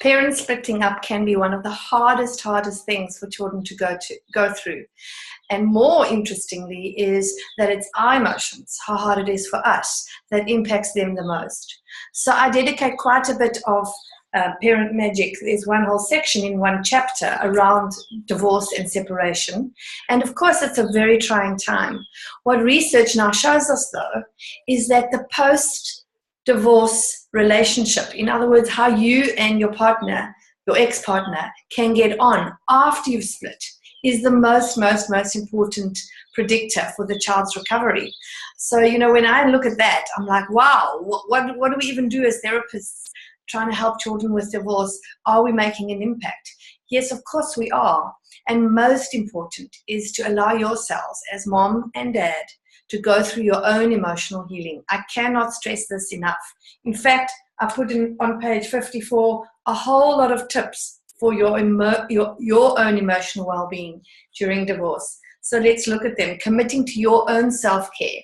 Parents splitting up can be one of the hardest things for children to go through. And more interestingly is that it's our emotions, how hard it is for us, that impacts them the most. So I dedicate quite a bit of parent magic. There's one whole section in one chapter around divorce and separation. And of course, it's a very trying time. What research now shows us, though, is that the post-divorce relationship, in other words, how you and your partner, your ex-partner, can get on after you've split, is the most important predictor for the child's recovery. So, when I look at that, I'm like, wow, what do we even do as therapists trying to help children with divorce? Are we making an impact? Yes, of course we are. And most important is to allow yourselves as mom and dad to go through your own emotional healing. I cannot stress this enough. In fact, I put in on page 54 a whole lot of tips for your own emotional well-being during divorce. So let's look at them. Committing to your own self-care.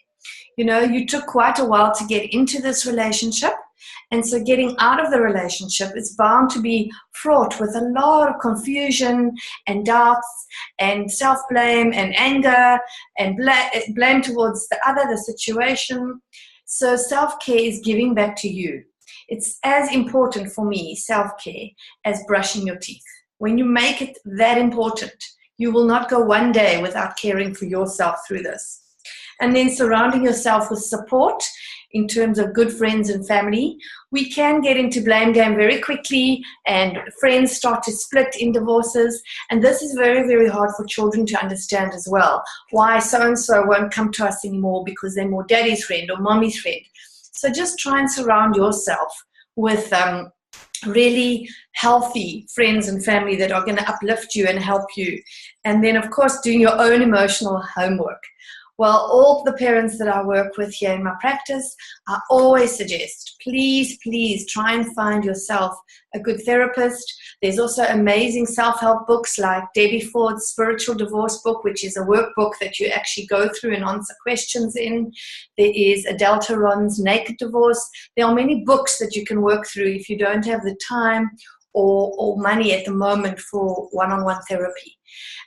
You took quite a while to get into this relationship, and so getting out of the relationship is bound to be fraught with a lot of confusion and doubts and self-blame and anger and blame towards the situation. So self-care is giving back to you. It's as important for me, self-care, as brushing your teeth. When you make it that important, you will not go one day without caring for yourself through this. And then surrounding yourself with support in terms of good friends and family. We can get into blame game very quickly, and friends start to split in divorces. And this is very, very hard for children to understand as well. Why so-and-so won't come to us anymore because they're more daddy's friend or mommy's friend. So just try and surround yourself with really healthy friends and family that are going to uplift you and help you. And then, of course, doing your own emotional homework. Well, all the parents that I work with here in my practice, I always suggest, please try and find yourself a good therapist. There's also amazing self-help books like Debbie Ford's Spiritual Divorce book, which is a workbook that you actually go through and answer questions in. There is Adele Taron's Naked Divorce. There are many books that you can work through if you don't have the time or money at the moment for one-on-one therapy.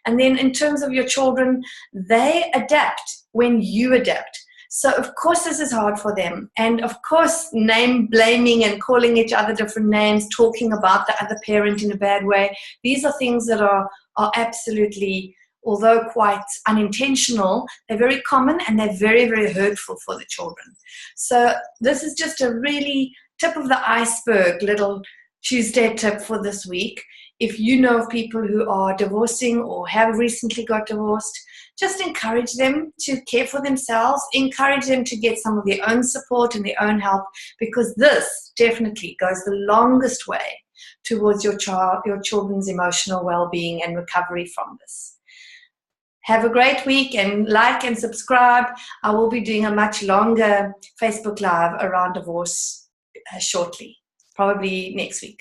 And then in terms of your children, they adapt when you adapt. So of course this is hard for them. And of course name blaming and calling each other different names, talking about the other parent in a bad way, these are things that are absolutely, although quite unintentional, they're very common and they're very, very hurtful for the children. So this is just a really tip of the iceberg little Tuesday tip for this week. If you know of people who are divorcing or have recently got divorced, just encourage them to care for themselves, encourage them to get some of their own support and their own help, because this definitely goes the longest way towards your children's emotional well-being and recovery from this. Have a great week, and like and subscribe. I will be doing a much longer Facebook Live around divorce shortly, probably next week.